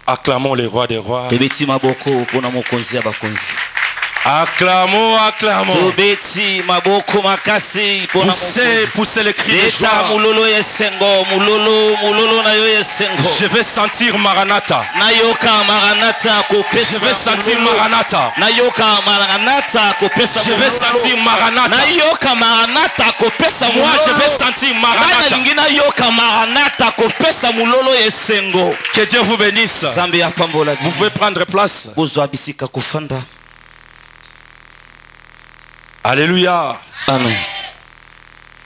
Acclamons les rois des rois. Tobeti maboko pona mokonzi ya bakonzi. Acclamons, acclamons. Tobeti maboko makasi pona mokonzi. Poussez les cris de joie. Mulolo yesengo, mulolo na yo yesengo. Je vais sentir Maranatha. Nayoka Maranatha kopesa. Je vais sentir Maranatha. Nayoka Maranatha kopesa. Je vais sentir Maranatha. Nayoka Maranatha kopesa. Moi je vais sentir Maranatha. Ngina yoka Maranatha kopesa mulolo yesengo. Que Dieu vous bénisse. Zambe ya pambola. Vous pouvez prendre place. Bozwa bisika kufanda. Alléluia. Amen.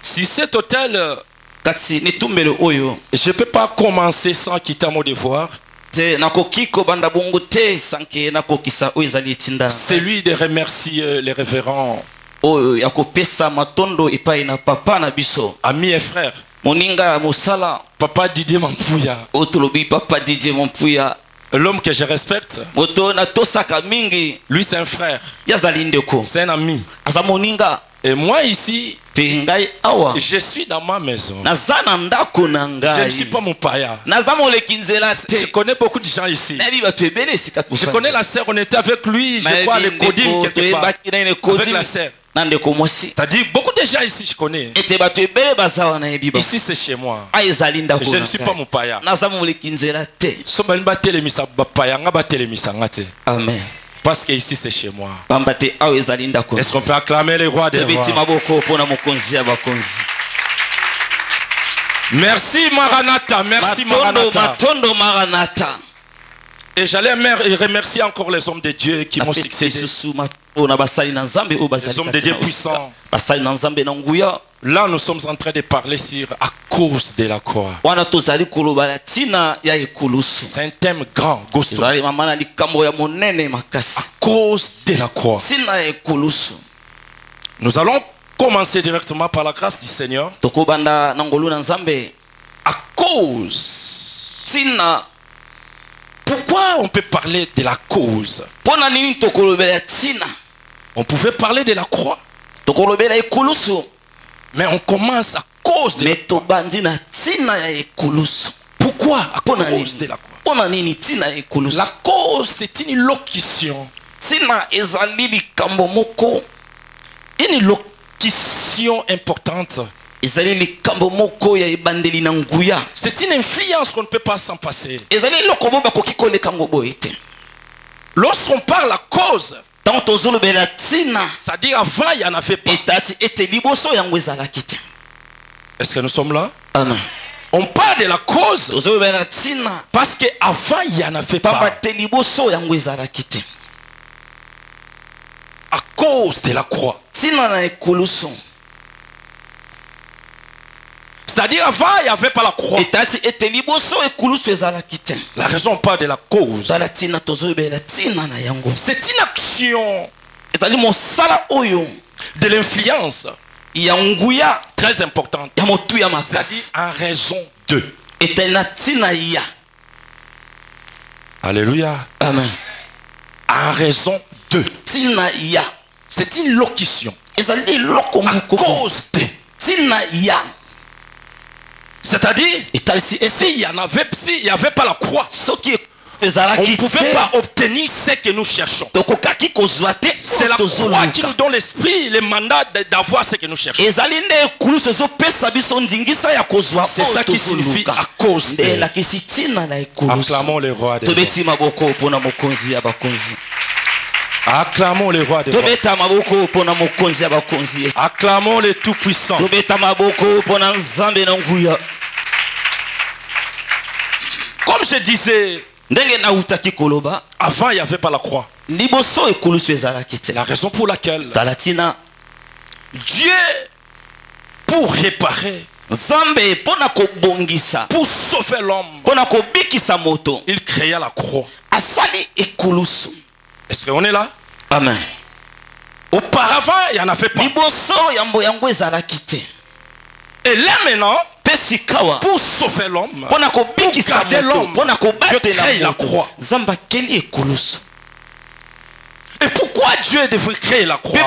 Si cet hôtel, je ne peux pas commencer sans quitter mon devoir. C'est lui de remercier les révérends, amis et frères. Papa Didier Mampouya, l'homme que je respecte, lui c'est un frère, c'est un ami. Et moi ici, je suis dans ma maison. Je ne suis pas mon païen. Je connais beaucoup de gens ici. Je connais la sœur, on était avec lui, je crois, les Kodim quelque part. Avec la sœur. C'est-à-dire, beaucoup de gens ici, je connais. Ici, c'est chez moi. Je ne suis pas mon païen. Amen. Parce que ici c'est chez moi. Est-ce qu'on peut acclamer les rois des rois? Merci Maranatha, merci Maranatha. Et j'allais remercier encore les hommes de Dieu qui m'ont succédé. Les hommes de Dieu puissants. Là nous sommes en train de parler sur à cause de la croix. C'est un thème grand. À cause de la croix. Nous allons commencer directement par la grâce du Seigneur. À cause. Pourquoi on peut parler de la cause? On pouvait parler de la croix. Mais on commence à cause de la croix. Pourquoi? À cause de la croix. La cause, c'est une locution. Une locution importante. C'est une influence qu'on ne peut pas s'en passer. Lorsqu'on parle à cause, c'est-à-dire avant il n'y en avait pas. Est-ce que nous sommes là? Amen. On parle de la cause parce qu'avant il n'y en avait pas. À cause de la croix. C'est-à-dire avant il n'y avait pas la croix. La raison on parle de la cause. C'est une action de l'influence très importante. C'est-à-dire en raison de. Alléluia. Amen. En raison de. C'est une locution. À cause de. C'est-à-dire, s'il n'y avait pas la croix, on ne pouvait pas obtenir ce que nous cherchons. C'est la croix qui nous donne l'esprit, le mandat d'avoir ce que nous cherchons. C'est ça qui signifie à cause de. Acclamons les rois des rois. Acclamons les rois des rois. Acclamons les tout-puissants. Comme je disais, avant il n'y avait pas la croix. La raison pour laquelle Dieu, pour réparer, pour sauver l'homme, il créa la croix. Est-ce qu'on est là? Amen. Auparavant il n'y en avait pas. Et là maintenant, pour sauver l'homme, pour garder l'homme, Dieu crée la croix. Et pourquoi Dieu devrait créer la croix?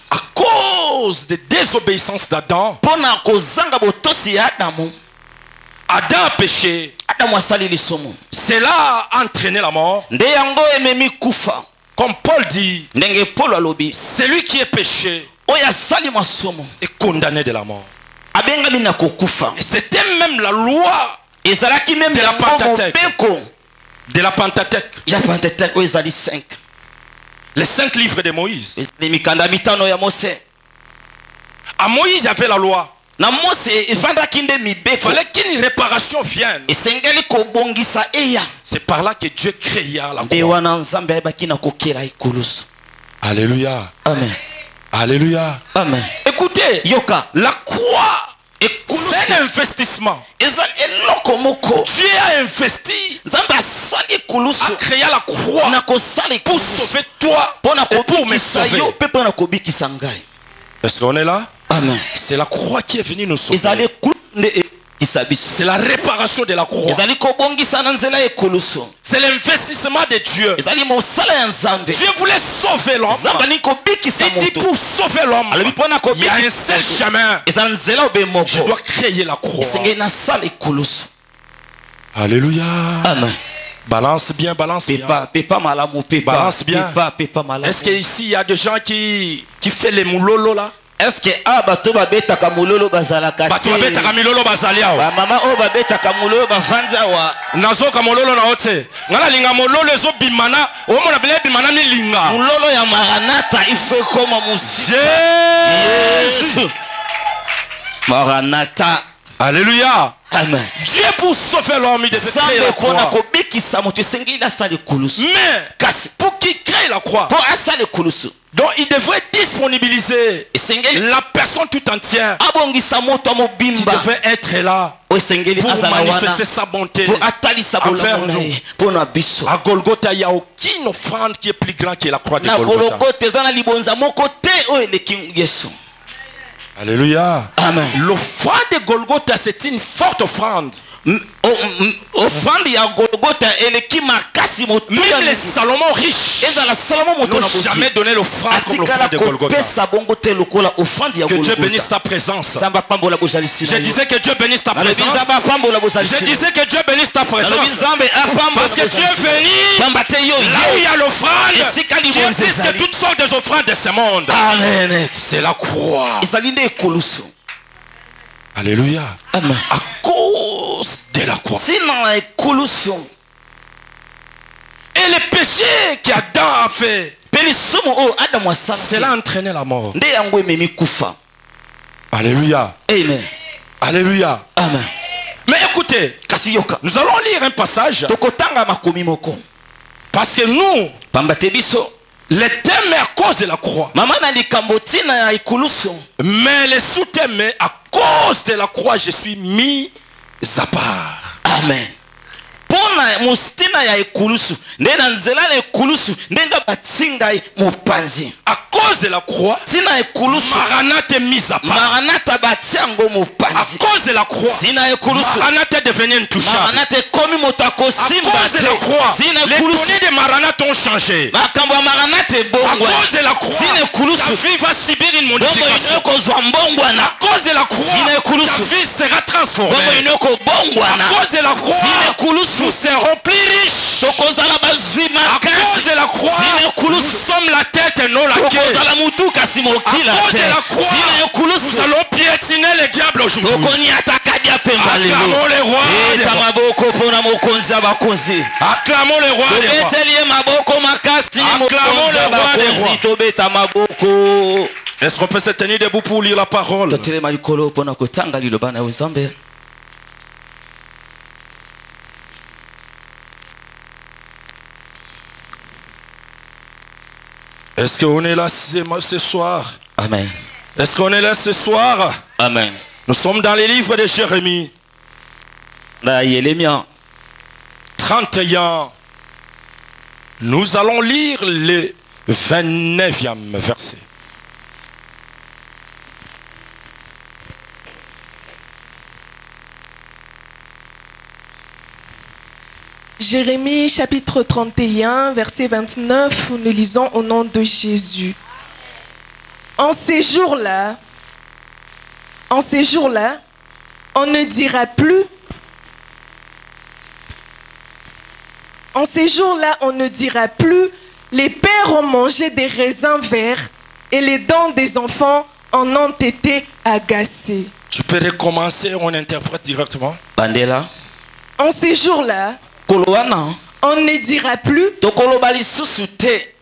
À cause de désobéissance d'Adam, Adam a péché. Cela a entraîné la mort. Comme Paul dit, celui qui est péché est condamné de la mort. Et c'était même la loi de la Pentateuque. De la Pentateuque. Les 5 livres de Moïse. À Moïse, il y avait la loi. Il fallait qu'une réparation vienne. C'est par là que Dieu créa la croix. Alléluia. Amen. Alléluia. Amen. Écoutez, la croix, c'est un investissement. Dieu a investi à créer la croix pour sauver toi et pour me sauver. Est-ce qu'on est là? Amen. C'est la croix qui est venue nous sauver. C'est la réparation de la croix. C'est l'investissement de Dieu. Dieu voulait sauver l'homme. Il dit pour sauver l'homme, il y a un seul chemin. Je dois créer la croix. Alléluia. Amen. Balance bien, balance bien. Balance bien. Est-ce qu'ici il y a des gens qui font les moulolo là? Est-ce que bato babetaka mulolo bazalaka bato babetaka milolo bazali awa mama o babetaka mulolo bavanza awa nazoka mulolo na ote ngala linga mulolo ezo bimana o mona bele bimana mi linga mulolo ya maranata ife koma musi Jésus Maranata. Alléluia. Amen. Dieu pour sauver l'homme, il devait créer la croix. Mais pour qu'il crée la croix, donc il devrait disponibiliser la personne tout entière qui devait être là pour manifester sa bonté envers nous. À Golgotha, il n'y a aucune offrande qui est plus grande que la croix de Golgotha. Alléluia. Amen. L'offrande de Golgotha, c'est une forte offrande. Même les Salomon riches n'ont jamais donné l'offrande comme l'offrande de Golgotha. Que Dieu bénisse ta présence. Je disais que Dieu bénisse ta présence. Je disais que Dieu bénisse ta présence. Parce que Dieu est venu là où il y a l'offrande. Dieu dit que toutes sortes des offrandes de ce monde. C'est la croix. Alléluia. Amen. À cause de la croix. Et le péché qu'Adam a fait, cela a entraîné la mort. Alléluia. Amen. Alléluia. Amen. Mais écoutez, nous allons lire un passage. Parce que nous, le thème est à cause de la croix. Mais le sous-thème est à cause de la croix, je suis mis à part. Amen. Pona mustina ya ekulusu ndena nzela ya ekulusu ndenga batsinga mupanzi à cause de la croix tina ekulusu Maranatha est mise à part. Maranatha batiango mupanzi à cause de la croix tina ekulusu Maranatha est devenu intouchable. Maranatha komi motako simba à cause de la croix les données de Maranatha ont changé. makambo Maranatha bongo à cause de la croix ta vie va subir une modification. À cause de la croix ta vie sera transformée. À cause de la croix nous serons plus riches. À cause de la croix nous sommes la tête et non la queue. À cause de la croix nous allons piétiner le diable aujourd'hui. Acclamons le roi des rois. Acclamons le roi des rois. Est-ce qu'on peut se tenir debout pour lire la parole? Est-ce qu'on est là ce soir? Amen. Est-ce qu'on est là ce soir? Amen. Nous sommes dans les livres de Jérémie. 31. Nous allons lire le 29e verset. Jérémie chapitre 31, verset 29, nous lisons au nom de Jésus. En ces jours-là, on ne dira plus En ces jours-là, on ne dira plus « Les pères ont mangé des raisins verts et les dents des enfants en ont été agacées. » Tu peux recommencer, on interprète directement. Bandela. En ces jours-là, on ne dira plus «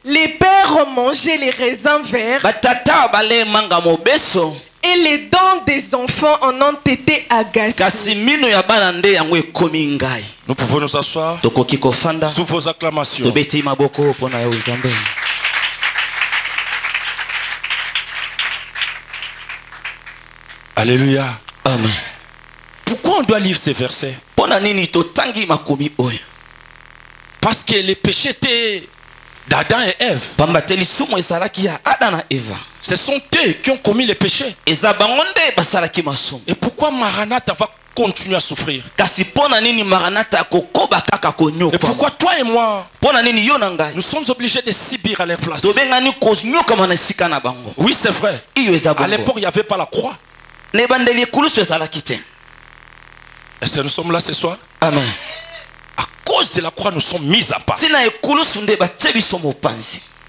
Les pères ont mangé les raisins verts et les dents des enfants en ont été agacées. » Nous pouvons nous asseoir sous vos acclamations. Alléluia. Amen. Pourquoi on doit lire ces versets? Parce que les péchés étaient d'Adam et Ève. Ce sont eux qui ont commis les péchés. Et pourquoi Maranatha va continuer à souffrir? Et pourquoi toi et moi, nous sommes obligés de subir à leur place? Oui, c'est vrai. À l'époque, il n'y avait pas la croix. Est-ce que nous sommes là ce soir? Amen. À cause de la croix, nous sommes mis à part.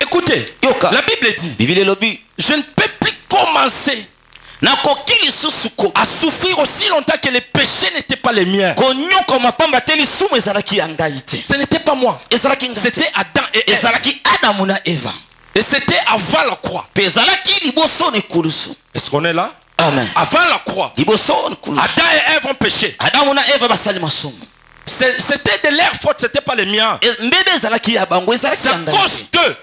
Écoutez, la Bible dit, je ne peux plus commencer à souffrir aussi longtemps que les péchés n'étaient pas les miens. Ce n'était pas moi. C'était Adam et Ève. Et c'était avant la croix. Est-ce qu'on est là? Amen. Avant la croix, Adam et Ève ont péché. C'était de leur faute, ce n'était pas les miens. C'est à cause d'eux.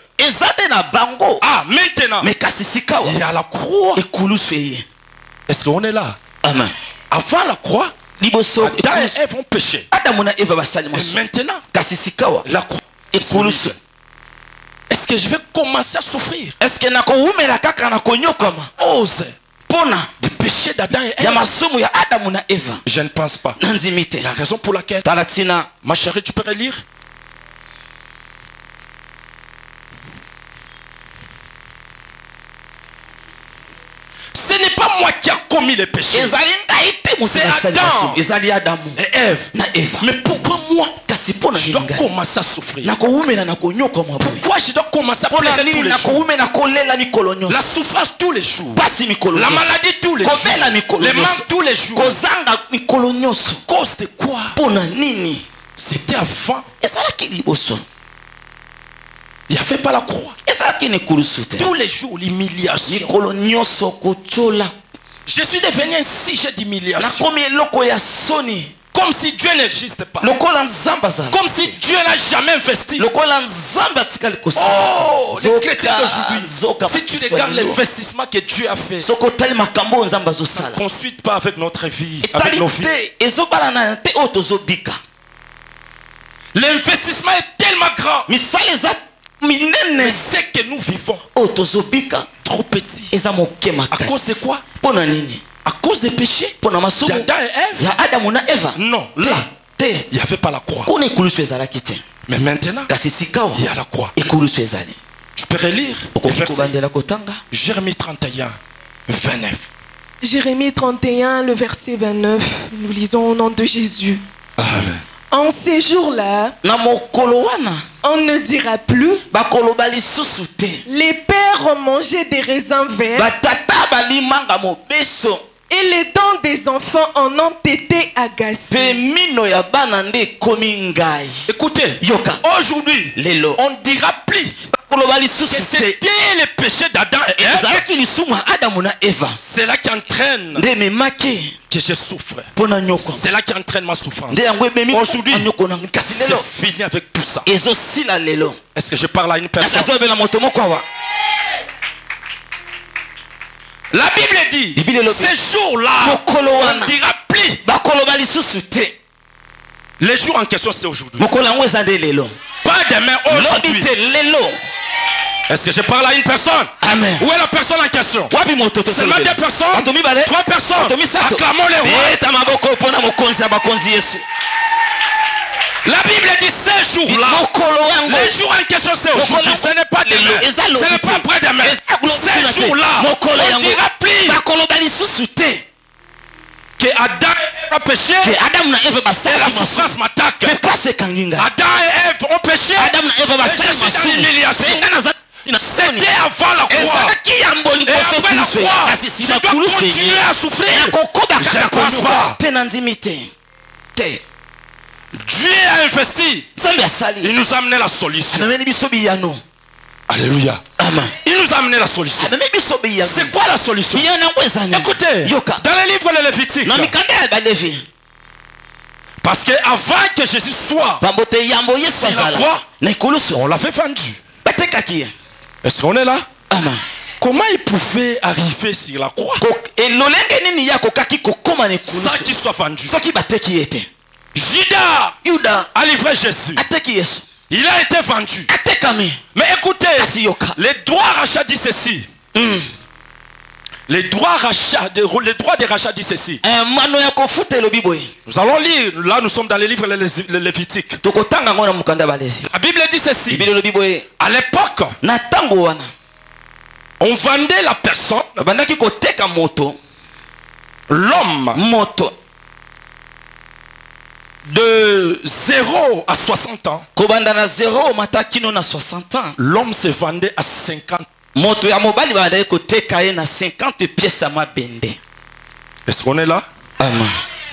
Ah, maintenant, il y a la croix. Est-ce qu'on est là? Amen. Avant la croix, Adam et Ève ont péché. Et maintenant, la croix. Est-ce que je vais commencer à souffrir? Ose du péché d'Adam et Ève. Je ne pense pas. La raison pour laquelle, ma chérie, tu peux relire? Ce n'est pas moi qui a commis les péchés. C'est Adam et Ève. Mais pourquoi moi je dois commencer à souffrir? Pourquoi je dois commencer à pleurer tous les jours? La souffrance tous les jours. La maladie tous les jours. Les manques tous les jours. Cause de quoi? C'était avant. Il n'y avait pas la croix. Tous les jours, l'humiliation. Je suis devenu un sujet d'humiliation. Comme si Dieu n'existe pas. Comme si Dieu n'a jamais investi. Oh, les chrétiens d'aujourd'hui, si tu regardes l'investissement que Dieu a fait, ça ne construit pas avec notre vie, avec nos vies. L'investissement est tellement grand. Mais c'est que nous vivons trop petit. À cause de quoi? À cause des péchés d'Adam et Ève. Non, là, il n'y avait pas la croix. Mais maintenant, il y a la croix. Je peux relire Jérémie 31, 29. Jérémie 31, le verset 29. Nous lisons au nom de Jésus. Amen. En ces jours-là, on ne dira plus les pères ont mangé des raisins verts et les dents des enfants en ont été agacées. Écoutez, aujourd'hui, on ne dira plus que c'était les péchés d'Adam et Ève. C'est là qui entraîne que je souffre. C'est là qui entraîne ma souffrance. Aujourd'hui, c'est fini avec tout ça. Est-ce que je parle à une personne? La Bible dit, ces jours-là, on ne dira plus. Les jours en question, c'est aujourd'hui. Pas demain, aujourd'hui. Est-ce que je parle à une personne? Amen. Où est la personne en question? Seulement deux personnes? Trois personnes? Acclamons les rois. La Bible dit ces jours-là. Les jours en question, c'est aujourd'hui. Ce n'est pas demain. Ce n'est pas après-demain. Ces jours-là, on ne dira plus. que Adam a péché, que Adam na Eve basala et la souffrance m'attaque. que pas se kanginga Adam et Ève ont péché, Adam na Eve et je suis dans l'humiliation. C'était avant la croix. Et après la croix, je dois continuer à souffrir. Je ne pense pas. Dieu a investi. Il nous a amené la solution. Alléluia. Amen. Il nous a amené la solution. C'est quoi la solution? Écoutez, dans le livre de Lévitique, parce que avant que Jésus soit sur la croix, on l'avait vendu. Est-ce qu'on est là? Amen. Comment il pouvait arriver sur la croix sans qu'il soit vendu? Judas a livré Jésus. Il a été vendu. Mais écoutez, les droits rachats disent ceci. Les droits des rachats disent ceci. Nous allons lire. Là, nous sommes dans les livres de Lévitique. La Bible dit ceci. À l'époque, on vendait la personne, l'homme, de 0 à 60 ans. L'homme se vendait à 50. Est-ce qu'on est là? Amen.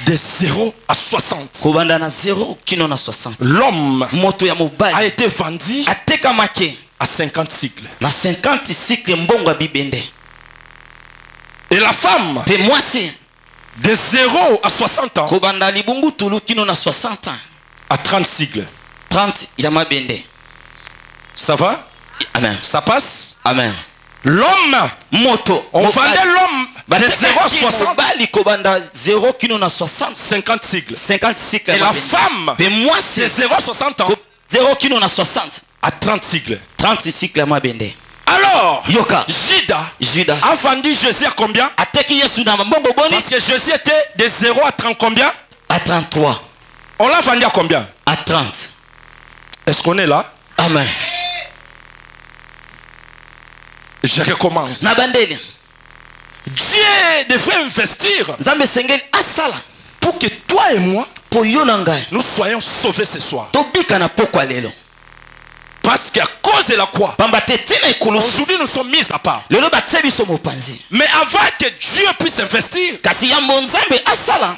De 0 à 60. L'homme a été vendu à 50 cycles. Et la femme de 0 à 60 ans à 30 cycles. 30 Ça va? Amen. Ça passe? Amen. L'homme, on vendait l'homme de 0 à 60. 50 cycles. 50 cycles. Et la femme de 0 à 60 ans à 30 cycles. 30 cycles. Alors, Judas a vendu Jésus à combien? Parce que Jésus était de 0 à 30 combien? À 33. On l'a vendu à combien? À 30. Est-ce qu'on est là? Amen. Je recommence. Dieu devrait investir pour que toi et moi nous soyons sauvés ce soir. Parce qu'à cause de la croix, aujourd'hui nous sommes mis à part. Mais avant que Dieu puisse investir,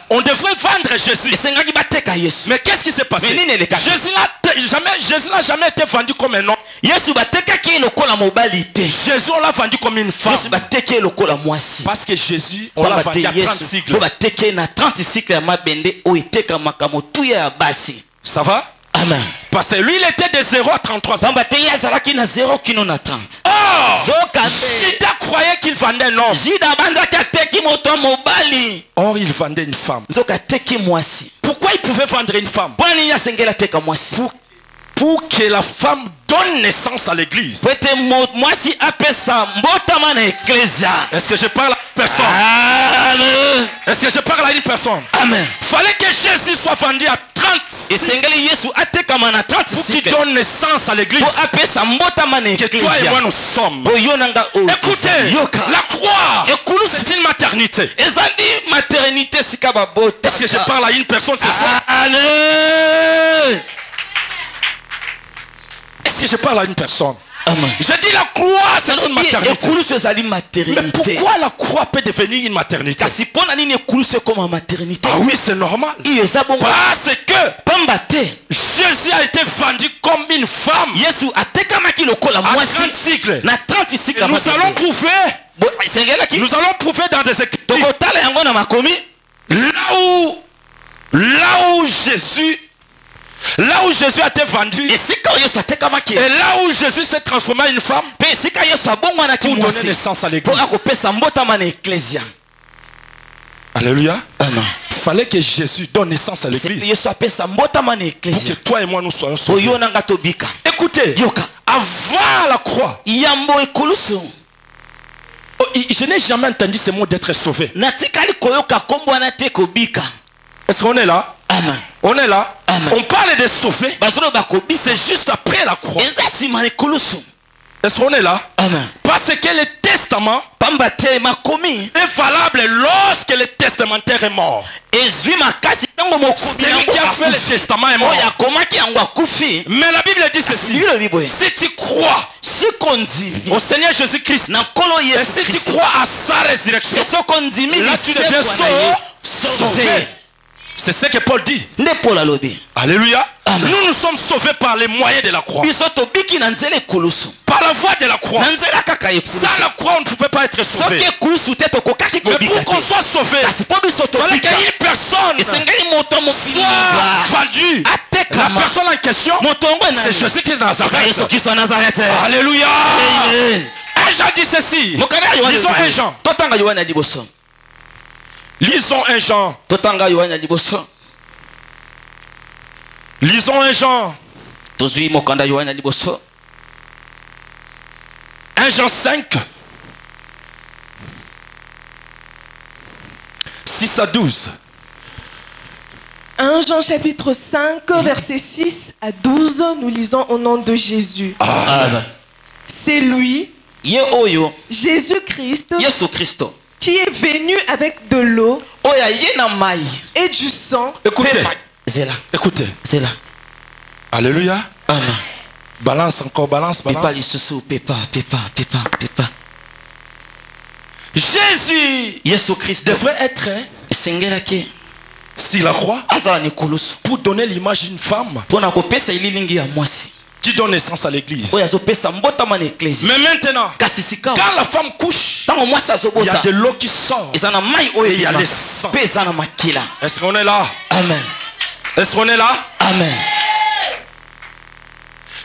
on devrait vendre Jésus. Mais qu'est-ce qui s'est passé? Jésus n'a jamais été vendu comme un homme. Jésus on l'a vendu comme une femme. Parce que Jésus on l'a vendu à 30 cycles. Ça va? Amen. Parce que lui il était de 0 à 33 ans. Judas croyait qu'il vendait un homme. Or il vendait une femme. Pourquoi il pouvait vendre une femme? Pour que la femme donne naissance à l'église. Est-ce que je parle à une personne? Amen. Est-ce que je parle à une personne? Amen. Fallait que Jésus soit vendu à 30 pour qu'il donne naissance à l'église. Que toi et moi nous sommes. Écoutez, la croix c'est une maternité. Est-ce que je parle à une personne ce soir? Amen. Est-ce que je parle à une personne? Amen. Je dis la croix c'est une maternité. Mais pourquoi la croix peut devenir une maternité? Ah oui, c'est normal. Parce que Jésus a été vendu comme une femme à 30 cycles. Nous allons prouver dans des écritures. Là où Jésus a été vendu, et là où Jésus s'est transformé en une femme pour donner naissance à l'église. Alléluia. Amen. Il fallait que Jésus donne naissance à l'église pour que toi et moi nous soyons sauvés. Écoutez, avant la croix, je n'ai jamais entendu ce mot d'être sauvé. Est-ce qu'on est là? Amen. On est là. Amen. On parle de sauver. C'est juste après la croix. Est-ce qu'on est là? Amen. Parce que le testament est valable lorsque le testamentaire est mort. Celui qui a fait le testament est mort. Mais la Bible dit ceci. Si tu crois au Seigneur Jésus-Christ, et si tu crois à sa résurrection, là tu deviens sauvé. C'est ce que Paul dit. Alléluia. Amen. Nous sommes sauvés par les moyens de la croix. Par la voie de la croix. Sans la croix, on ne pouvait pas être sauvé. Mais pour qu'on soit sauvé, il fallait qu'une personne soit vendue. La personne en question, c'est Jésus-Christ de Nazareth. Alléluia. Un Jean dit ceci. Lisons un Jean. Lisons un Jean. Lisons un Jean. 1 Jean 5. 6 à 12. 1 Jean chapitre 5, verset 6 à 12, nous lisons au nom de Jésus. Amen. C'est lui, Jésus-Christ, qui est venu avec de l'eau et du sang. Écoutez. Écoutez. Alléluia. Amen. Balance encore, balance. Jésus devrait être sur la croix pour donner l'image d'une femme qui donne naissance à l'église. Mais maintenant, quand la femme couche, il y a de l'eau qui sort et il y a le sang. Est-ce qu'on est là? Amen. Est-ce qu'on est là? Amen.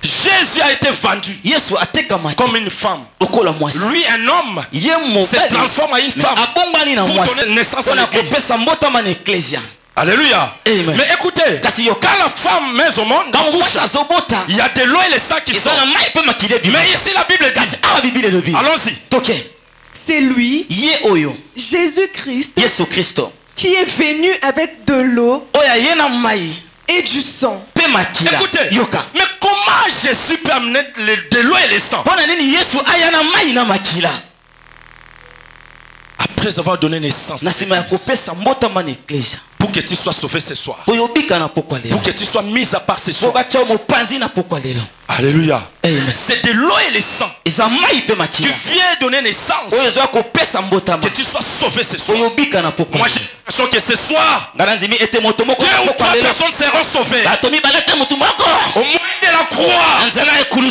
Jésus a été vendu comme une femme. Lui, un homme, se transforme en une femme pour donner naissance à l'église. Alléluia. Amen. Mais écoutez, quand la femme met au monde, il y a de l'eau et le sang qui sortent. Mais ici la Bible dit. Allons-y. C'est lui, Jésus-Christ, qui est venu avec de l'eau et du sang. Écoutez, mais comment Jésus peut amener de l'eau et le sang? Après avoir donné naissance, pour que tu sois sauvé ce soir, pour que tu sois mis à part ce soir. Alléluia. C'est de l'eau et le sang qui vient donner naissance, que tu sois sauvé ce soir. Moi j'ai l'impression que ce soir, 2 ou 3 personnes seront sauvées au moyen de la croix.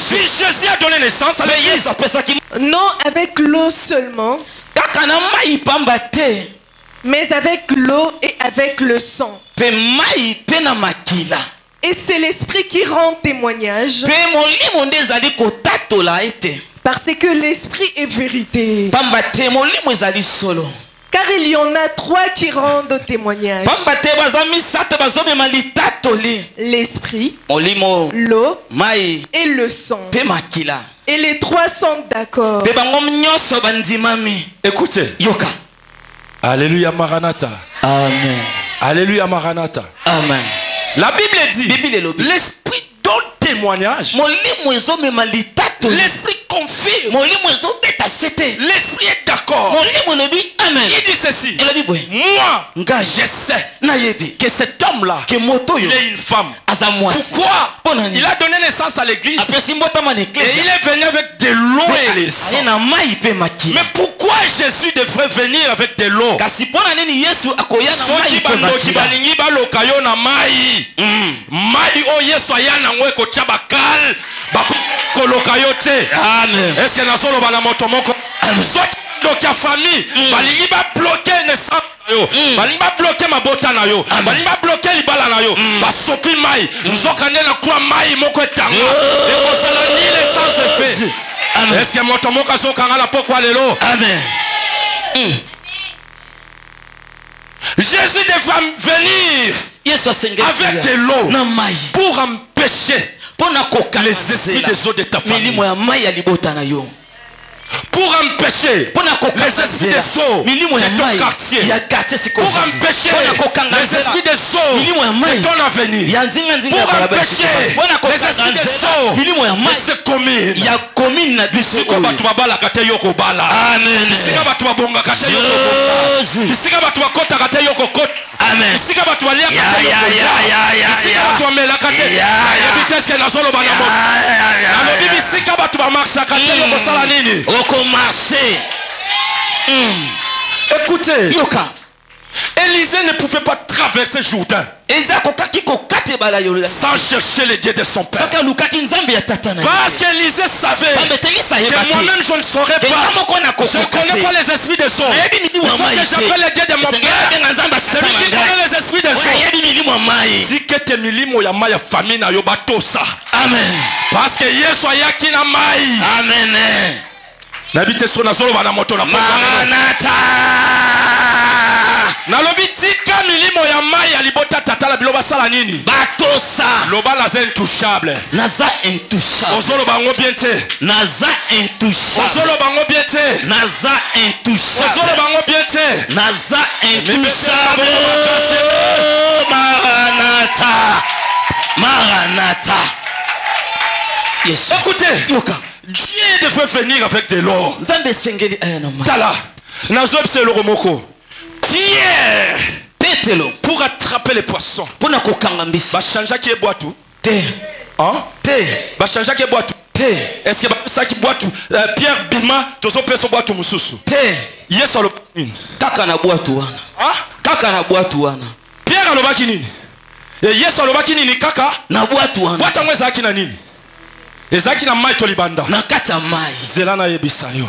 Si Jésus a donné naissance à l'église, Non avec l'eau seulement, mais avec l'eau et avec le sang. Et c'est l'esprit qui rend témoignage. Parce que l'esprit est vérité. Car il y en a 3 qui rendent témoignage. L'esprit, l'eau et le sang. Et les 3 sont d'accord. écoutez. Alléluia Maranatha. Amen. Alléluia Maranatha. Amen. La Bible dit, l'esprit donne témoignage. L'esprit confirme. L'esprit est d'accord. Il dit ceci. Moi, je sais que cet homme-là, il est une femme. Pourquoi? Il a donné naissance à l'église. Et il est venu avec de l'eau et le sang. Mais pourquoi Jésus devrait venir avec de l'eau? Est-ce que nasolo bala motomoko donc ya famille balingi ba bloquer naissance yo balingi ba bloquer mabota na yo balingi ba bloquer libala na yo ba sopi mai nzoka ndela kwa mai moko etanga et kosala ni l'essence fait. Est-ce que motomoko azokanga la pokwa lelo? Amen. Jésus devait venir avec de l'eau pour empêcher les esprits des eaux de ta famille. pour empêcher les esprits des eaux de ton quartier, pour empêcher les esprits des eaux de ton avenir, pour empêcher les esprits des eaux de cette commune. Bisika batu babala kate yoko bala. Amen. Bisika batu babonga kate yoko bonga. Bisika batu bakota kate yoko kota. Amen. Bisika batu balia kate yoko ya. Bisika batu amela kate. Yabitese na solo bana mo. Alobi bisika batu ba marcha kate yoko sala nini? Oko marcher. Écoutez. Yoka. Élisée ne pouvait pas traverser Jourdain sans chercher les dieux de son père. Parce qu'Élisée savait que moi-même je ne saurais pas. Je ne connais pas les esprits des eaux. Il faut que j'appelle les dieux de mon père. C'est lui qui connaît les esprits des eaux. Si que te milimo ya maya famille na yobato ça. Amen. Parce que Yesu ayaki na mai. Amen. N'habite sur na solo bana moto na Manata. Nalobi tika milimo ya mai ya libota tatala biloba sala nini batosa loba naza intouchable naza intouchable ozolo bango bien te naza intouchable ozolo bango bien te naza intouchable ozolo bango bien te naza intouchable. Maranatha Maranatha. Yes. Écoutez Yoka, Dieu devait venir avec de l'or. Zambe sengeli ayana tala nazo pselo romoko Pierre Pételo pour attraper les poissons. Pour na kokanga mbisi. Ba chanja ki boatu. Te. Hein? Te. Ba chanja ki boatu. Te. Est-ce que ça qui boatu Pierre bima tozo peso boatu mususu. Te. Yesu alobaki. Kaka na boatu wana. Hein? Kaka na boatu wana. Pierre alobaki nini? Yesu alobaki nini kaka? Na boatu wana. Boatu ngwe zaki na nini? Ezaki na mai to libanda. Na kata mai. Zelana yebisa yo.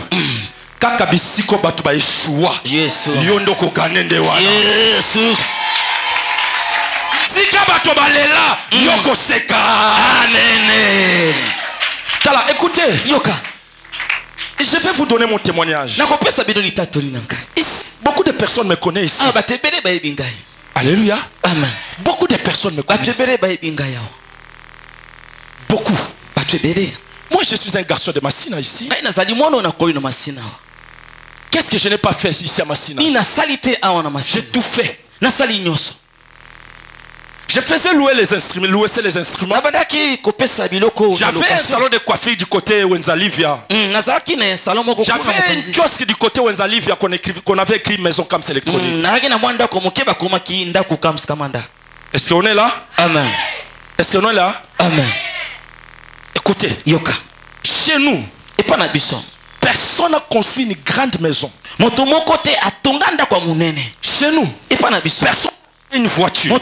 Kaka bisiko batu ba Yeshua. Yesu. Yondo ko ganende wana. Yesu. Sika batu balela yoko seka. Amen. Tala, écoutez. Yoka. Je vais vous donner mon témoignage. Ici, beaucoup de personnes me connaissent ici. Alléluia. Amen. Beaucoup de personnes me connaissent. Beaucoup. Moi je suis un garçon de Massina ici. Qu'est-ce que je n'ai pas fait ici à Massina? J'ai tout fait. Je faisais louer les instruments, les instruments. J'avais un salon de coiffure du côté Wenzalivia. J'avais un kiosque du côté Wenzalivia qu'on avait écrit Maison Camps électronique. Est-ce qu'on est là? Amen. Est-ce qu'on est là? Amen. Écoutez, Yoka. Chez nous, personne n'a construit une grande maison. Chez nous, personne n'a une voiture.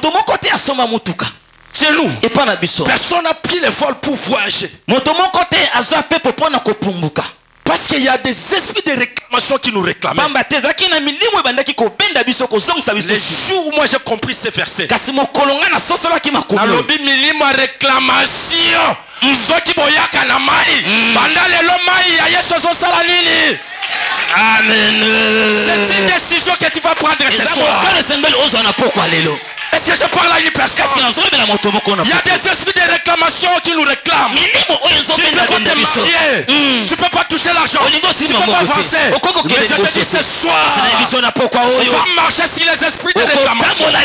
Chez nous, personne n'a pris le vol pour voyager. Parce qu'il y a des esprits de réclamation qui nous réclament. Les jours où moi j'ai compris ces versets, Amen. C'est une décision que tu vas prendre ce soir. Est-ce que je parle à une personne? Il y a des esprits de réclamation qui nous réclament. Tu ne peux pas te marier. Tu ne peux pas toucher l'argent. Tu ne peux pas avancer. Mais je te dis ce soir, on va marcher sur les esprits de réclamation. On va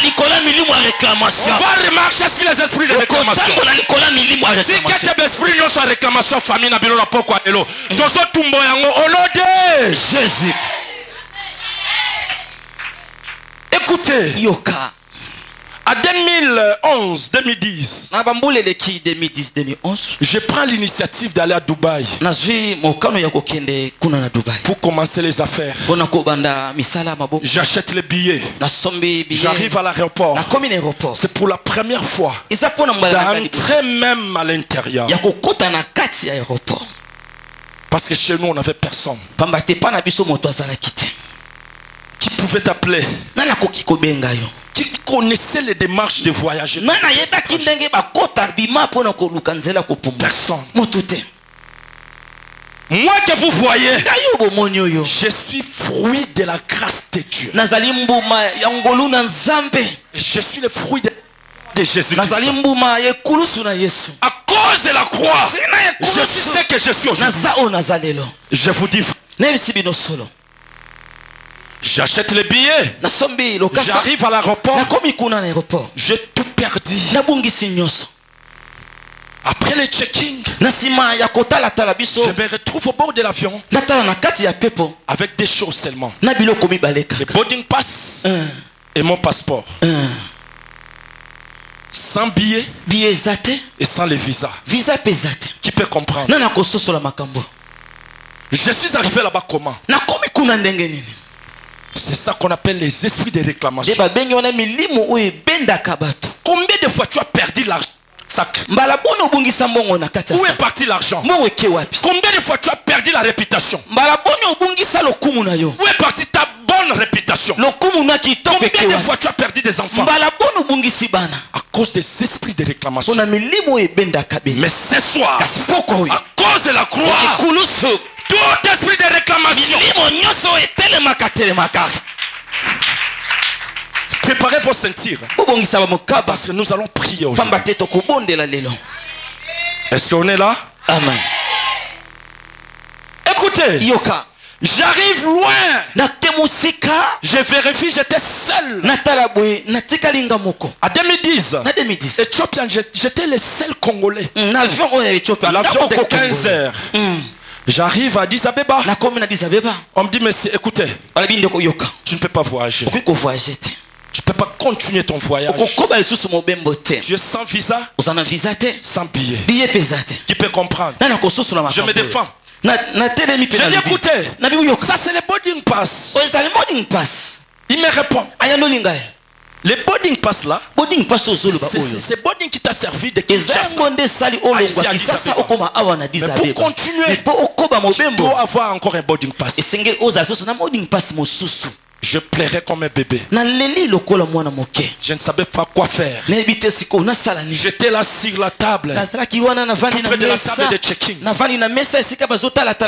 marcher sur les esprits de réclamation. Si quelques esprits n'ont pas réclamation, famille n'a pas pourquoi. Jésus. Écoutez. Yoka. À 2011-2010, je prends l'initiative d'aller à Dubaï pour commencer les affaires. J'achète les billets. J'arrive à l'aéroport. C'est pour la première fois d'entrer même à l'intérieur. Parce que chez nous, on n'avait personne qui pouvait t'appeler, qui connaissait les démarches de voyager. Personne. Moi que vous voyez, je suis fruit de la grâce de Dieu. Je suis le fruit de Jésus. À cause de la croix, je sais que je suis aujourd'hui. Je vous dis, J'achète les billets. J'arrive à l'aéroport. J'ai tout perdu. Après le checking, je me retrouve au bord de l'avion avec des choses seulement. Le boarding pass et mon passeport. Sans billet et sans le visa. Qui peut comprendre? Je suis arrivé là-bas comment? C'est ça qu'on appelle les esprits de réclamation. Combien de fois tu as perdu l'argent? Où est parti l'argent? Combien de fois tu as perdu la réputation? Où est partie ta bonne réputation? Combien de fois tu as perdu des enfants? À cause des esprits de réclamation. Mais ce soir, à cause de la croix, tout esprit de réclamation, préparez vos ceintures parce que nous allons prier aujourd'hui. Est-ce qu'on est là? Amen. Écoutez, j'arrive loin. Je vérifie, j'étais seul. À 2010, Éthiopien, j'étais le seul Congolais. L'avion de 15 heures. J'arrive à Addis Abeba. On me dit, mais écoutez, tu ne peux pas voyager. Tu ne peux pas continuer ton voyage. Tu es sans visa, sans billet. Qui peut comprendre? Je me défends. Je dis, écoutez, ça c'est le boarding pass. Il me répond. Le boarding pass là, c'est boarding qui t'a servi de Kinshasa. Mais pour continuer, tu dois avoir encore un boarding pass. Je plairais comme un bébé. Je ne savais pas quoi faire. J'étais là sur la table, près de la table de checking.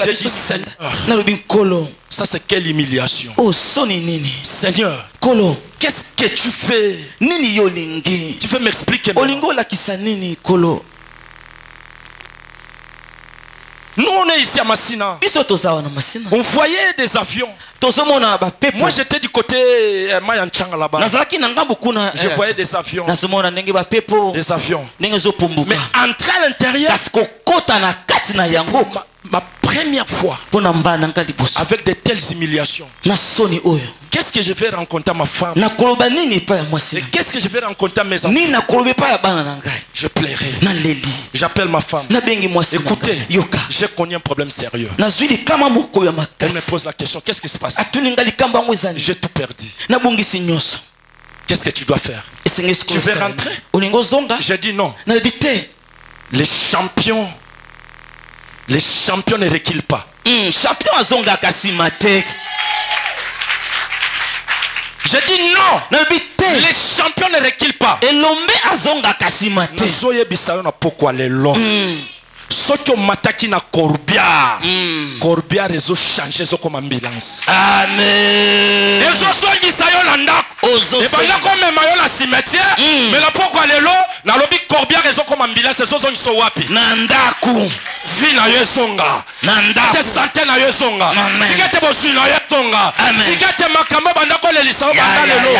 J'ai dit, Seigneur, ça c'est quelle humiliation. Seigneur, qu'est-ce que tu fais? Tu veux m'expliquer? Nous on est ici à Massina. On voyait des avions. Moi j'étais du côté Mayanchang là-bas. Je voyais des avions. Des avions. Mais entrer à l'intérieur, ma première fois avec de telles humiliations. Qu'est-ce que je vais rencontrer ma femme? Qu'est-ce que je vais rencontrer mes enfants? Je plairai. J'appelle ma femme. Écoutez, j'ai connu un problème sérieux. On me pose la question, qu'est-ce qui se passe? J'ai tout perdu. Qu'est-ce que tu dois faire? Tu veux rentrer? J'ai dit non. Les champions ne reculent pas. J'ai dit non. Les champions ne reculent pas. Pourquoi les longs? Soki mataki na Corbia. Corbia rezo changer zo comme ambulance. Amen. Rezo soki sayo na ndako. Et banda comme mayo la cimetière. Mais là pourquoi les lots na lobi Corbia rezo comme ambulance zo zo nso wapi? Na ndako. Vi na yesonga. Na ndako. Te santé na yesonga. Tigete bosu na yesonga. Tigete makambo banda ko le lisao banda le lo.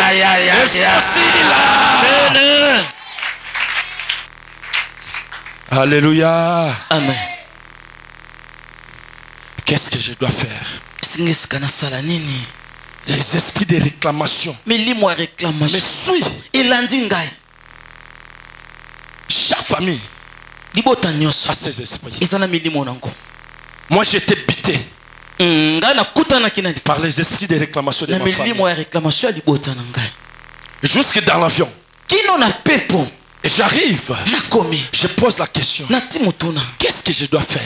Amen. Alléluia. Amen. Qu'est-ce que je dois faire? Les esprits de réclamation me suivent. Chaque famille a ses esprits. Moi j'étais bité par les esprits de réclamation de ma famille. Jusque dans l'avion. J'arrive, je pose la question, qu'est-ce que je dois faire?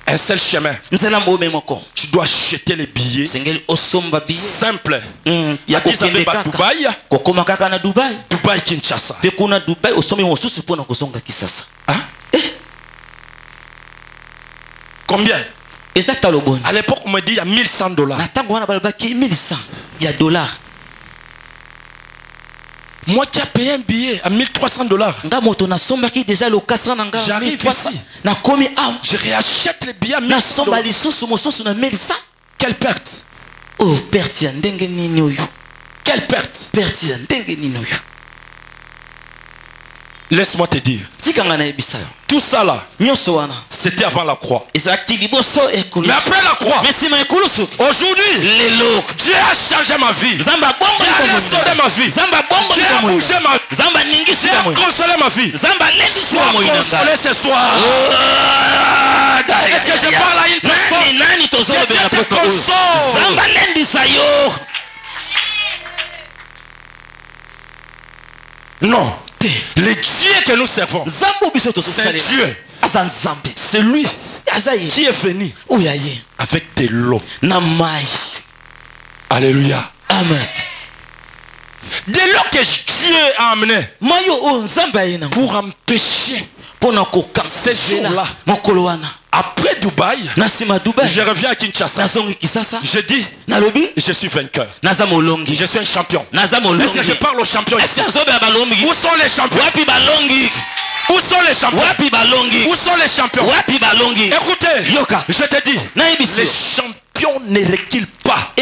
Un seul chemin. Tu dois jeter les billets simples. Addis Abeba, Dubaï, Dubaï, Kinshasa. Hein? Combien? À l'époque on me dit il y a $1100. Moi qui a payé un billet à $1300. J'arrive ici. Je réachète les billets à $1000. Quelle perte? Oh, perte. Quelle perte? Laisse-moi te dire. Tout ça là, c'était avant la croix. Mais après la croix, aujourd'hui, Dieu a changé ma vie. Dieu a restauré ma vie. Dieu a bougé ma vie. Dieu a consolé ma vie. Sois consolé ce soir. Est-ce que je parle à une personne? Que Dieu te console. Non. Le Dieu que nous servons, c'est Dieu. C'est lui qui est venu avec de l'eau. Alléluia. Amen. De l'eau que Dieu a amené pour empêcher ces jours-là. Après Dubaï, je reviens à Kinshasa. Je dis, je suis vainqueur. Je suis un champion. Est-ce que je parle aux champions ici? Où sont les champions? Où sont les champions? Où sont les champions? Écoutez, je te dis, les champions ne reculent pas.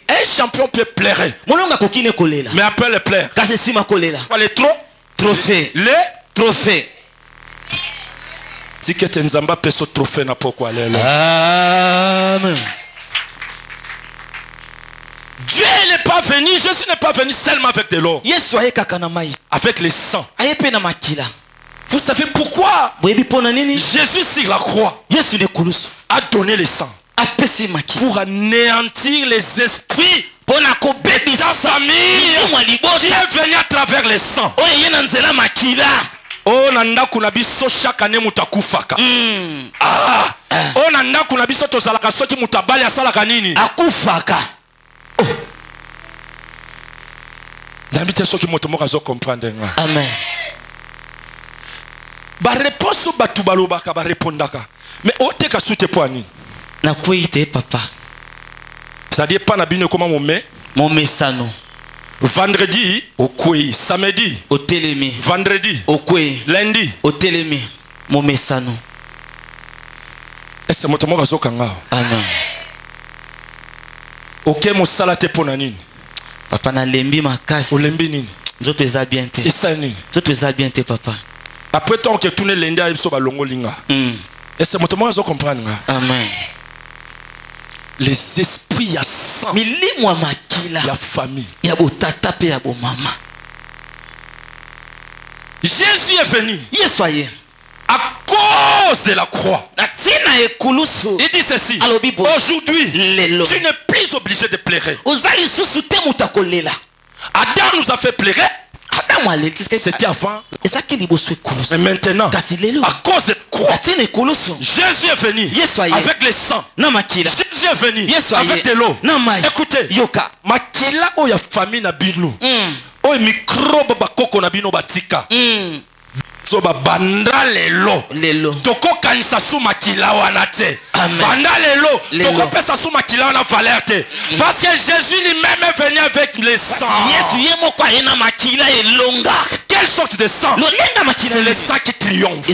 Un champion peut pleurer, mais après le pleurer, les trophées. Les trophées. Si que tu n'as pas ce trophée, n'a pas quoi aller. Amen. Dieu n'est pas venu, Jésus n'est pas venu seulement avec de l'eau. Avec le sang. Vous savez pourquoi Jésus sur la croix a donné le sang pour anéantir les esprits de ta famille qui est venu à travers le sang. Oh nanda kuna biso chaque année mutakufaka. Oh nanda kuna biso tozalaka soki mutabali asalaka nini? Akufaka. Ndambite soki moto moko azo comprendre nga. Amen. Ba réponse batu balobaka ba répondaka. Mais oteka soute poani. Na kuite papa. C'est-à-dire pas na bino comment mon mesano. Vendredi au Koué, samedi au Télémi, vendredi au Koué, lundi au Télémi, mon mesano. Est-ce que moto moko azokanga? Amen. OK mo salate pona nini? Papa na lembi makasi. O lembi nini? Nzoto eza bien te. Esa nini? Nzoto eza bien te papa. Après tant que tourner lundi a biso ba longo linga. Est-ce que moto moko azokcomprendre nga? Amen. Les esprits à sang. Milimwa makila. La famille. Ya bo tata pe ya bo mama. Jésus est venu. Yesoye. À cause de la croix. Il dit ceci. Aujourd'hui, tu n'es plus obligé de pleurer. Adam nous a fait pleurer. C'était avant. Mais maintenant, à cause de la croix, Jésus est venu avec le sang. Jésus est venu avec de l'eau. Écoutez, makila oya famille na bino. Oya microbe bakoko na bino batika. So banda lelo toko kanisa su makila wana te. Banda lelo toko pesa su makila wana valeur te. Parce que Jésus lui-même est venu avec le sang. Quelle sorte de sang? C'est le sang qui triomphe.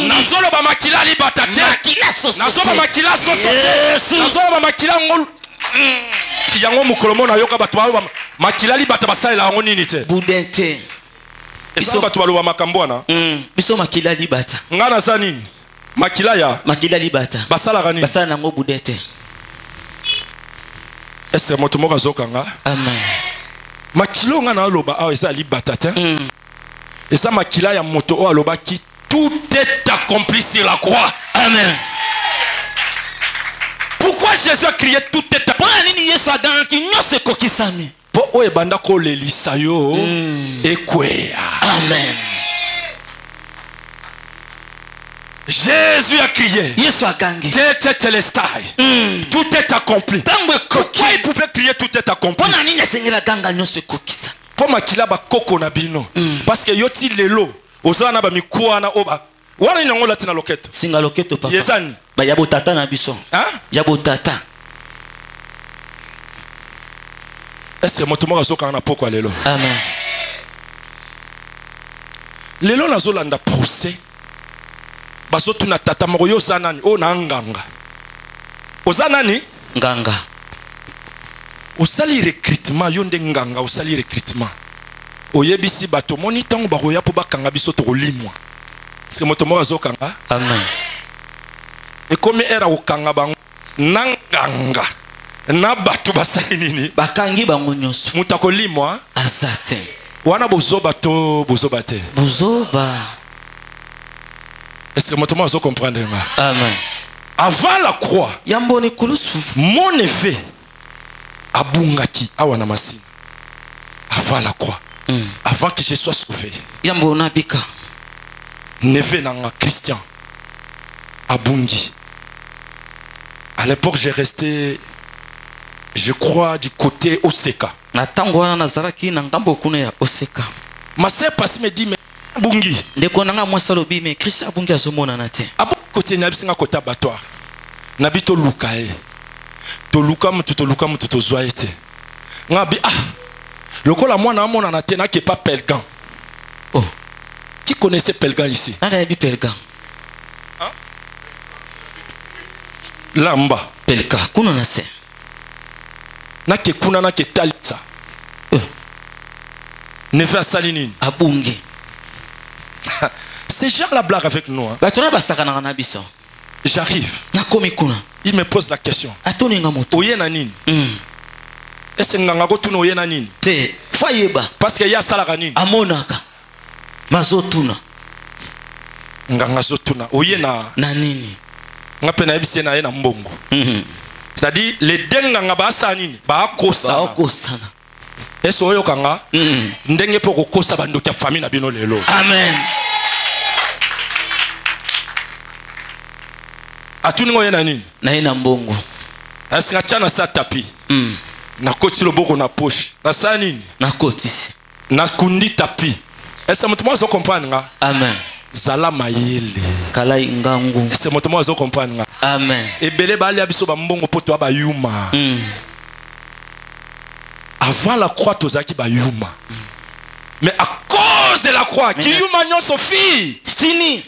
Nazolo ba makila libata te. Nazolo ba makila soso te. Nazolo ba makila ngol. Yango mukolomo na yoka bato ba makila libata basala yango nini te. Budente. Biso batu baluba makambwana. Biso makila libata. Ngana za nini? Makila ya makila libata. Basala gani? Basala nango budete. Est-ce que moto moko azokanga? Amen. Makilo ngana loba awa eza libata te. Eza makila ya moto o aloba ki tout est accompli sur la croix. Amen. Pourquoi Jésus a crié tout est accompli? Pour nini Yesu aganga ki nyose kokisami. Po o ebanda ko lelisa yo ekwea. Amen. Jésus a crié. Yesu agangi. Tout est accompli. Pourquoi il pouvait crier tout est accompli? Pona nini sengela ganga nyose kokisa. Po makila ba koko na bino. Parce que yoti lelo ozana ba mikuwa na oba. Wana ningo latina loketo. Singa loketo papa. Yezani. Ba yabo tata na biso. Hein? Yabo tata. Est-ce que moto moko azoka na poko lelo? Amen. Lelo nazolanda procès. Bazotuna tata moko yo zanani o na nganga. Ozanani nganga. Osali recrutement yo nde nganga osali recrutement. Oyebisi bato moni tango bakoya po bakanga biso to limwa. C'est moto moko azokanga. Amen. Et comme era okanga bango nanganga na bato basali nini bakangi bango nyonso mutako limwa azate wana bozoba to bozoba te bozoba. Est-ce que moto moko comprendre nga? Amen. Avant la croix yamboni kulusu mon neveu abungaki awa na masina avant la croix. Avant que je sois sauvé yambona bika neveu nanga Christian abungi. À l'époque j'ai resté, je crois, du côté Oseka. Na tango wana nazaraki na ngambo kuna ya Oseka. Ma sœur passe me dit mais abungi ndeko nanga mwasa lobi mais Christ abungi azomona na te abo côté na bisinga kota batoire na bito luka e to luka mutu to zwa ete ngabi lokola mwana amona na te na ke pas pelgan. Oh, qui connaissait pelgan ici? nada bi pelgan lamba pelka kuna na se na ke kuna na ke talisa ne fait salinine abungi. C'est genre la blague avec nous hein? Batona basaka na biso. J'arrive na komi kuna il me pose la question atoni nga moto oyena nini est-ce nganga ko tuna oyena nini te fayeba parce que ya sala nini amonaka mazotuna nganga zotuna oyena na nini ngape na ebise na ye na mbongo. C'est-à-dire les denganga ba sa nini ba kosana est-ce oyo kanga ndenge po ko kosa bandoki ya famille na bino lelo. Amen. Atuni ngoye na nini na ina mbongo est-ce que chana sa tapi na koti loboko na poche na sa nini na kotisi na kundi tapi est-ce que mutu mwa zo comprendre nga? Amen. Zala mayele kala ingangu est-ce que mutu mwa zo comprendre nga? Amen. Ebele ba ali abiso ba mbongo poto ba yuma avant la croix tozaki ba yuma mais à cause de la croix qui yuma nyo Sophie fini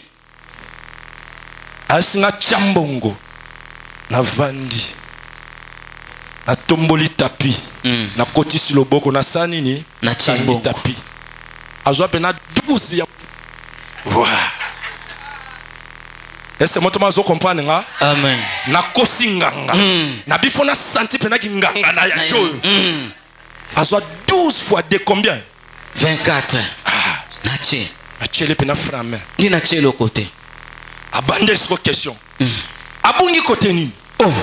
asinga chambongo na vandi na tomboli tapi na kotisi loboko na sanini na chambongo tapi azwa pena 12 ya est-ce que moto mazo comprendre nga? Amen. na kosinganga na bifona senti pena ki nganga na ya choyo azwa 12 fois de combien 24 na che na chele pena frame ni na chelo côté abandel sur question abungi côté ni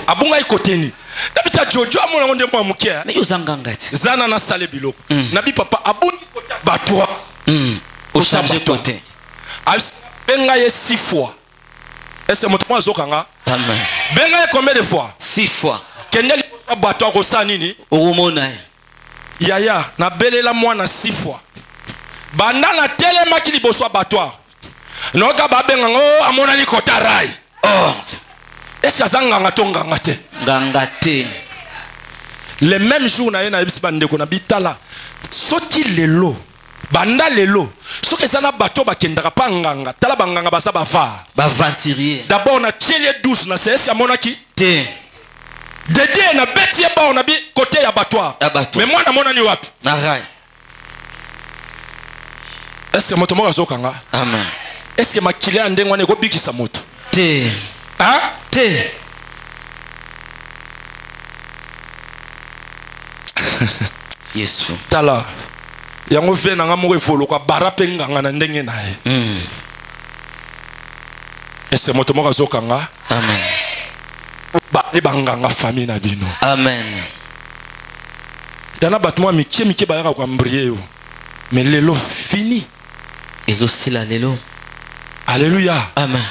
abunga côté ni nabita jojo amona ngonde mwa mukia mais yozanga ngati zana na sale biloko nabi papa abungi côté batwa au charger côté benga ye 6 fois est-ce que moto azokanga? Amen. Benga ye combien de fois? 6 fois kendeli batwa ko sa nini oromona yaya na belela mwana 6 fois banda na telema ki liboso batwa noka babenga ngo amona ni kotarai est-ce que zanganga to nganga te nganga te le même jour na ye na ebisi bandeko na bitala soki lelo banda lelo soki ezana bato bakendaka pa nganga tala banganga baza bava baventurier d'abord na tiele 12 na c'est amonaki te dede na beti ba on a bi côté ya batwa mais moi na mona ni wapi na rai est-ce que moto mo azokanga? Amen. Est-ce que makile ande ngwane ko bikisa moto te hein te Yesu tala yango ve na ngamo efolo kwa barape nganga na ndenge na ye est-ce que moto mo azokanga? Amen. ba e banganga famille na bino. Amen. Yana batuma miki bayaka kwa mbrier yo mais lelo fini ezosila lelo. Alléluia. Amen.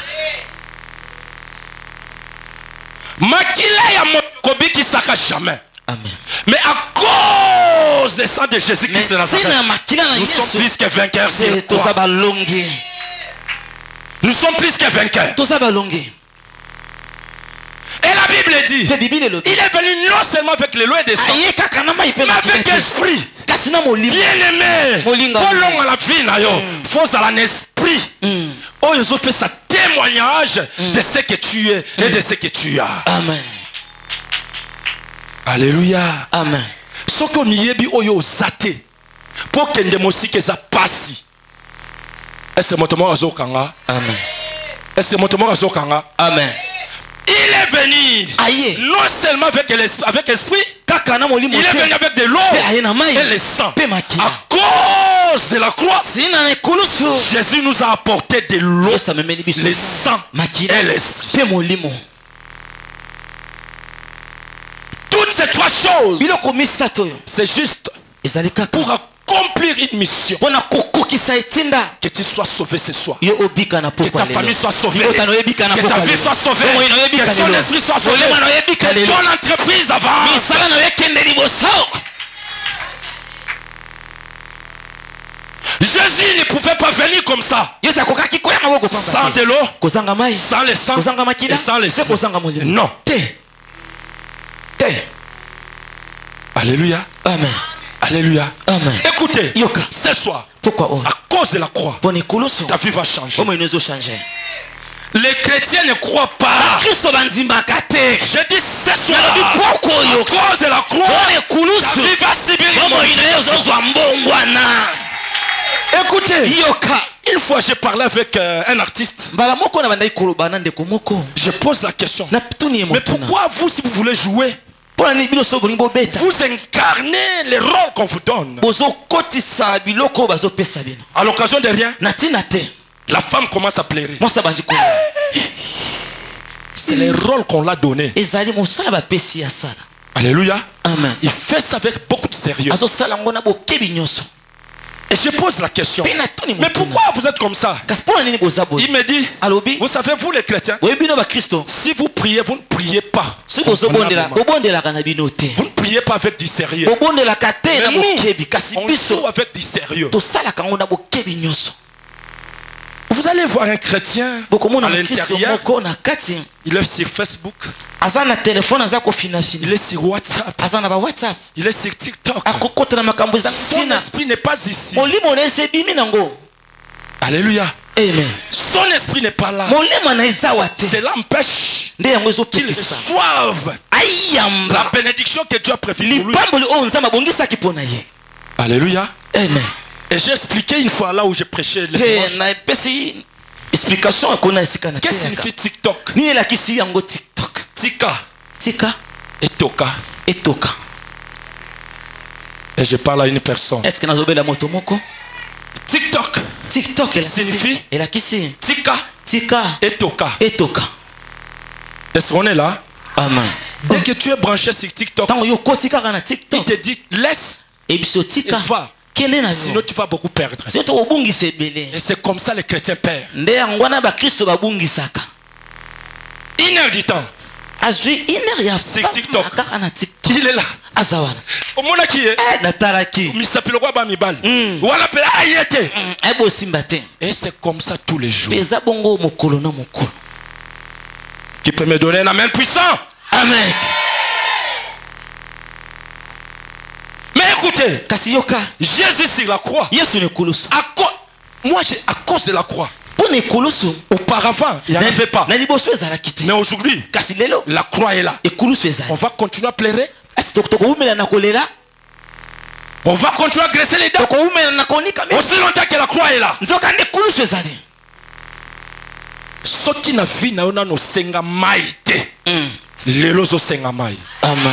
Makila ya mokobiki saka jamais. Amen. Mais à cause du sang de Jésus-Christ de Nazareth, nous sommes plus que vainqueurs. Nous sommes plus que vainqueurs. Et la Bible dit, il est venu non seulement avec les lois des sangs, mais avec l'esprit. Bien aimé, pour l'homme à la vie, il faut un esprit. Oh, ils ont fait ça témoignage de ce que tu es et de ce que tu as. Amen. Alléluia. Amen. Ce qu'on y est, oyo zate pour que ndemosi que ça passe. Est-ce que motomo azokanga? Amen. Est-ce que motomo azokanga? Amen. Il est venu non seulement avec l'esprit, il est venu avec de l'eau et le sang. À cause de la croix, Jésus nous a apporté de l'eau, le sang et l'esprit. Toutes ces trois choses, c'est juste pour accomplir une mission. Que tu sois sauvé ce soir. Que ta famille soit sauvée. Que ta vie soit sauvée. Que ton esprit soit sauvé. Que ton entreprise avance. Jésus ne pouvait pas venir comme ça. Sans de l'eau, sans le sang et sans l'esprit. Non. Alléluia. Amen. Alléluia. Amen. Écoutez, ce soir, à cause de la croix, ta vie va changer. Les chrétiens ne croient pas. Je dis ce soir, à cause de la croix, ta vie va subir. Écoutez, une fois j'ai parlé avec un artiste. Je pose la question, mais pourquoi vous, si vous voulez jouer, vous incarnez les rôles qu'on vous donne? À l'occasion de rien, la femme commence à pleurer. C'est les rôles qu'on l'a donné. Alléluia. Amen. Il fait ça avec beaucoup de sérieux. Et je pose la question, mais pourquoi vous êtes comme ça? Il me dit, vous savez, vous les chrétiens, si vous priez, vous ne priez pas. Vous ne priez pas avec du sérieux. Mais nous, on joue avec du sérieux. Vous allez voir un chrétien à l'intérieur, il est sur Facebook, il est sur WhatsApp, il est sur TikTok. Son esprit n'est pas ici. Alléluia. Amen. Son esprit n'est pas là. Cela empêche qu'il reçoive la bénédiction que Dieu a prévue pour lui. Alléluia. Amen. Et j'ai expliqué une fois là où j'ai prêché le dimanche. Qu'est-ce que signifie TikTok? Tika et Toka. Et je parle à une personne. TikTok signifie Tika et Toka. Est-ce qu'on est là? Amen. Dès que tu es branché sur TikTok, il te dit laisse et va. Sinon tu vas beaucoup perdre. Et c'est comme ça les chrétiens perdent. 1 heure du temps. C'est TikTok. Il est là. Au monde qui est. Et c'est comme ça tous les jours. Qui peut me donner un amen puissant? Amen. Mais écoutez, Jésus sur la croix. Moi, à cause de la croix. Auparavant, il n'y en avait pas. Mais aujourd'hui, la croix est là. On va continuer à pleurer. On va continuer à graisser les dents. Aussi longtemps que la croix est là. Ce qui n'a vu n'a senga maïté. Lelo zo senga mai. Amen.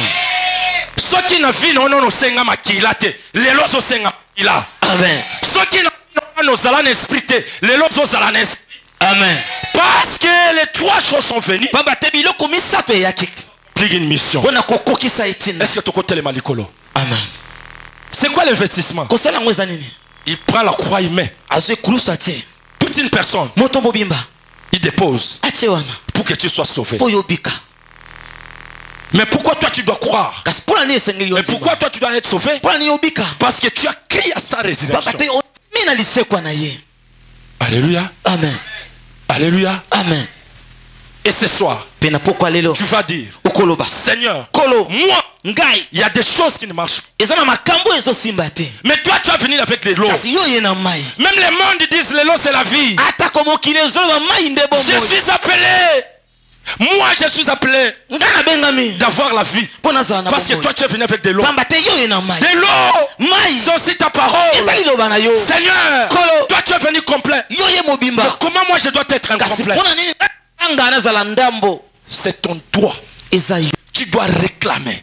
Ce qui n'a vu n'a senga makilate. Lelo zo senga ila. Amen. Ce qui n'a nos zalan esprit. Lelo zo zalan esprit. Amen. Parce que les trois choses sont venues. Plus une mission. Est-ce que tu côté les malikolo? Amen. C'est quoi l'investissement? Il prend la croix, il met. Toute une personne. Il dépose pour que tu sois sauvé. Mais pourquoi toi tu dois croire? Mais pourquoi toi tu dois être sauvé? Parce que tu as crié à sa résurrection. Alléluia. Amen. Alléluia. Amen. Et ce soir, tu vas dire, Seigneur, moi, il y a des choses qui ne marchent pas. Mais toi, tu vas venir avec les lots. Même les mondes disent les lots, c'est la vie. Je suis appelé. Moi, je suis appelé d'avoir la vie. Parce que toi, tu es venu avec des lots. Des lots, c'est aussi ta parole. Seigneur, toi, tu es venu complet. Mais comment moi, je dois être incomplet? C'est ton droit. Tu dois réclamer.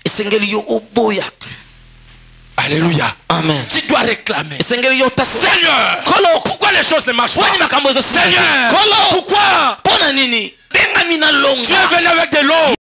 Alléluia. Amen. Tu dois réclamer. Seigneur, pourquoi les choses ne marchent pas? Seigneur, pourquoi? Tu es venu avec des lots.